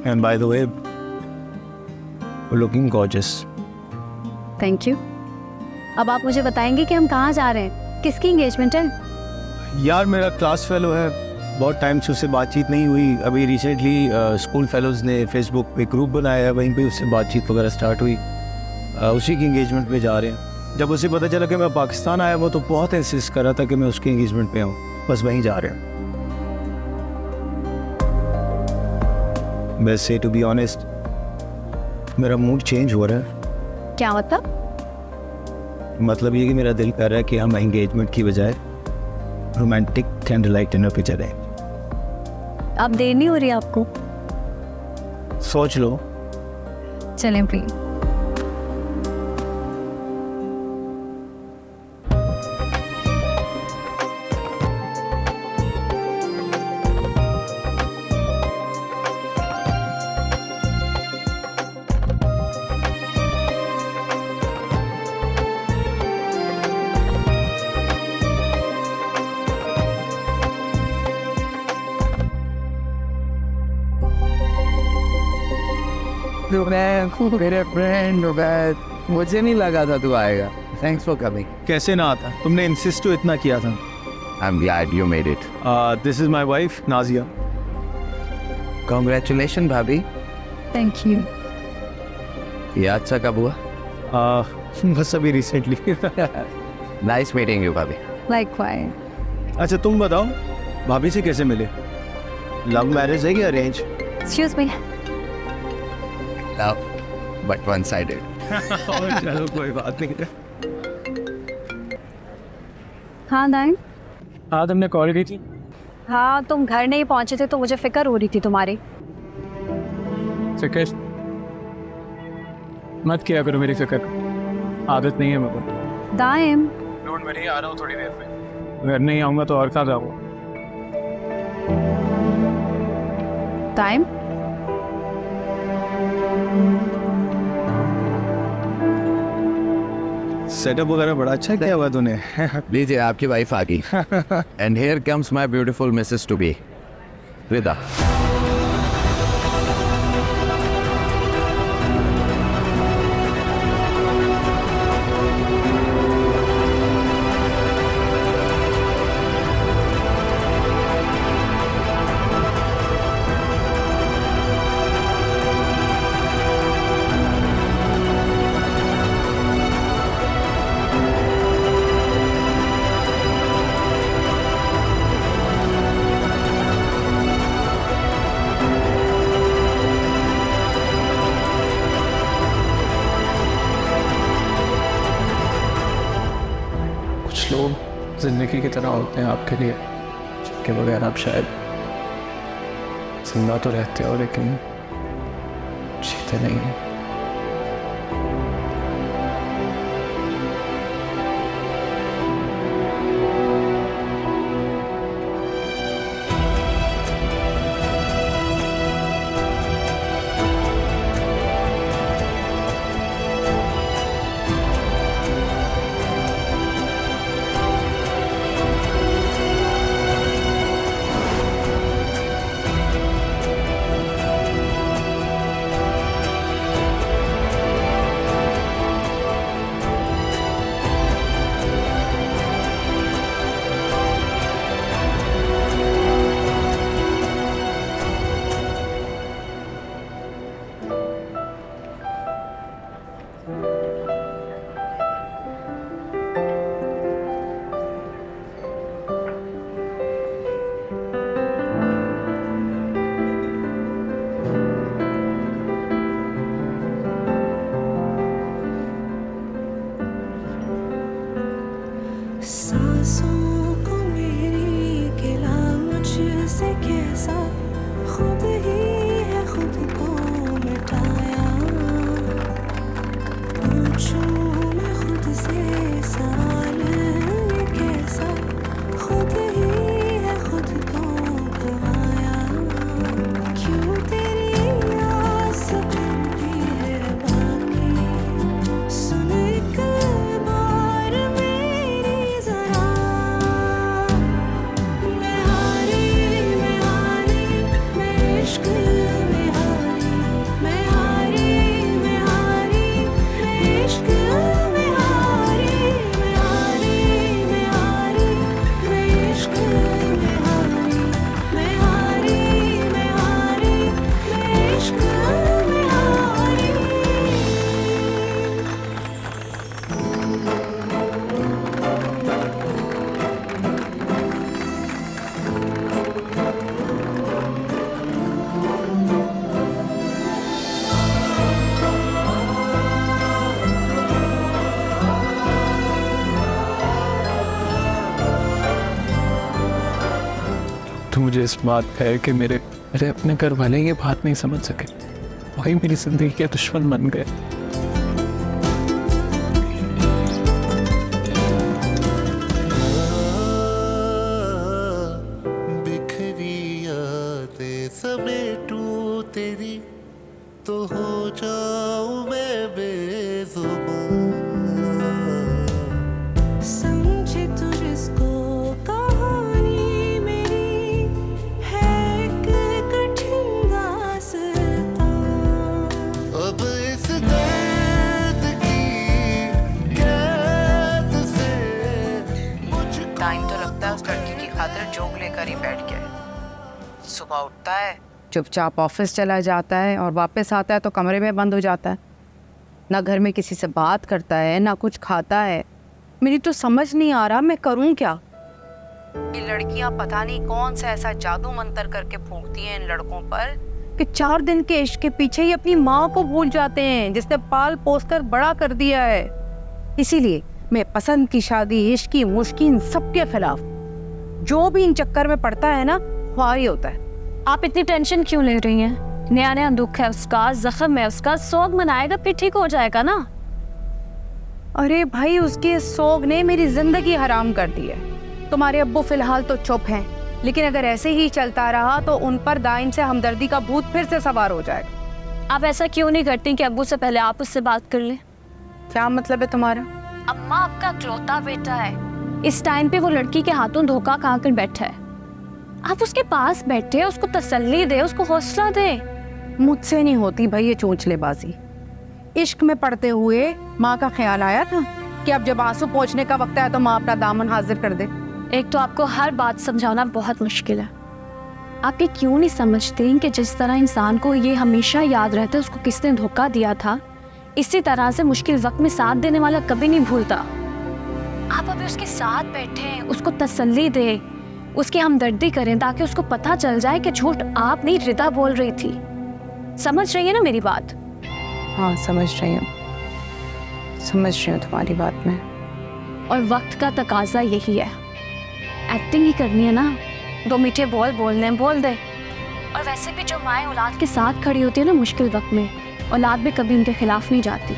And by the way, looking gorgeous. Thank you. अब आप मुझे बताएंगे कि हम कहाँ जा रहे हैं, किसकी एंगेजमेंट है? यार मेरा क्लास फेलो है, बहुत टाइम से उससे बातचीत नहीं हुई। अभी रिसेंटली स्कूल फेलोज़ ने फेसबुक पे ग्रुप बनाया है, वहीं पे उससे बातचीत वगैरह स्टार्ट हुई। उसी की एंगेजमेंट पे जा रहे हैं। जब उसे पता चला कि मैं पाकिस्तान आया वो तो बहुत इंसिस्ट कर रहा था कि मैं उसकी एंगेजमेंट पे आऊँ। बस वहीं जा रहे हैं। वैसे टू बी ऑनेस्ट मेरा मूड चेंज हो रहा है। क्या मतलब? मतलब ये कि मेरा दिल कर रहा है कि हम एंगेजमेंट की बजाय रोमांटिक कैंडल लाइट डिनर पे चलें। अब देर नहीं हो रही आपको? सोच लो। चलें प्लीज। मेरे फ्रेंड मुझे नहीं लगा था तू आएगा। Thanks for coming. कैसे ना आता, तुमने इंसिस्ट तो इतना किया था। I am glad you made it. This is my wife Nazia. Congratulation भाभी। Thank you. ये अच्छा कब हुआ? बस अभी रिसेंटली। नाइस मीटिंग यू भाभी। लाइकवाइज। अच्छा तुम बताओ, भाभी से कैसे मिले? लव मैरिज है कि arrange? Excuse me. Love but one sided. चलो कोई बात नहीं। हाँ दाइन। हाँ तुमने कॉल की थी? हाँ तुम घर नहीं पहुंचे थे तो मुझे फिक्र हो रही थी तुम्हारी। फिक्र मत किया करो मेरी फिक्र, आदत नहीं है मेरे को। दाइम। डोंट वरी, आ रहा हूँ थोड़ी देर में। घर नहीं आऊँगा तो और कहाँ जाऊँगा? दाइम। सेटअप वगैरह बड़ा अच्छा किया हुआ तूने। लीजिए आपकी वाइफ आ गई। And here comes my beautiful missus to be Rida. कुछ लोग जिंदगी की तरह होते हैं आपके लिए, जिनके बगैर आप शायद जिंदा तो रहते हो लेकिन जीते नहीं हैं। इस बात का है कि मेरे अपने घर वाले ये बात नहीं समझ सके, वही मेरी जिंदगी के दुश्मन बन गए। बिखरी यादें समेटूं तेरी तो हो जाऊं मैं बेजुबान। समझे तू जिसको कहानी मेरी है एक कठिन दास्तां। अब इस दर्द की कैद से मुझको टाइम तो लगता है उस लड़की की खातिर जोक लेकर ही बैठ गया है। सुबह उठता है, चुपचाप ऑफिस चला जाता है और वापस आता है तो कमरे में बंद हो जाता है। ना घर में किसी से बात करता है, ना कुछ खाता है। मेरी तो समझ नहीं आ रहा मैं करूं क्या। ये लड़कियां पता नहीं कौन सा ऐसा जादू मंतर करके फूंकती हैं इन लड़कों पर कि 4 दिन के इश्क के पीछे ही अपनी माँ को भूल जाते हैं जिसने पाल पोस कर बड़ा कर दिया है। इसीलिए मैं पसंद की शादी, इश्क की मुश्किल, इन सबके खिलाफ। जो भी इन चक्कर में पड़ता है ना, ख्वाह ही होता है। आप इतनी टेंशन क्यों ले रही हैं? नया नया दुख है उसका, जख्म है उसका, सोग मनाएगा फिर ठीक हो जाएगा ना। अरे भाई, उसके सोग ने मेरी जिंदगी हराम कर दी है। तुम्हारे अब्बू फिलहाल तो चुप हैं, लेकिन अगर ऐसे ही चलता रहा तो उन पर दाइन से हमदर्दी का भूत फिर से सवार हो जाएगा। आप ऐसा क्यों नहीं करती कि अब्बू से पहले आप उससे बात कर लें? क्या मतलब है तुम्हारा? अम्मा आपका इकलौता बेटा है, इस टाइम पे वो लड़की के हाथों धोखा खाकर बैठा है। आप उसके पास बैठे, उसको तसल्ली दे, उसको हौसला दे। मुझसे नहीं होती भाई ये चोंचलेबाजी। इश्क में पड़ते हुए माँ का ख्याल आया था कि अब जब आंसू पोंछने का वक्त है तो माँ अपना दामन हाजिर कर दे। एक तो आपको हर बात समझाना बहुत मुश्किल है। आप ये क्यों नहीं समझते कि जिस तरह इंसान को ये हमेशा याद रहता है उसको किसने धोखा दिया था, इसी तरह से मुश्किल वक्त में साथ देने वाला कभी नहीं भूलता। आप अभी उसके साथ बैठे, उसको तसल्ली दे, उसकी हमदर्दी करें ताकि उसको पता चल जाए कि झूठ आप नहीं, रिदा बोल रही थी। समझ रही है ना मेरी बात? हाँ, समझ रही हूँ तुम्हारी बात में। और वक्त का तकाजा यही है, एक्टिंग ही करनी है ना। 2 मीठे बोल बोलने बोल दे। और वैसे भी जो माएँ औलाद के साथ खड़ी होती है ना मुश्किल वक्त में, औलाद भी कभी उनके खिलाफ नहीं जाती।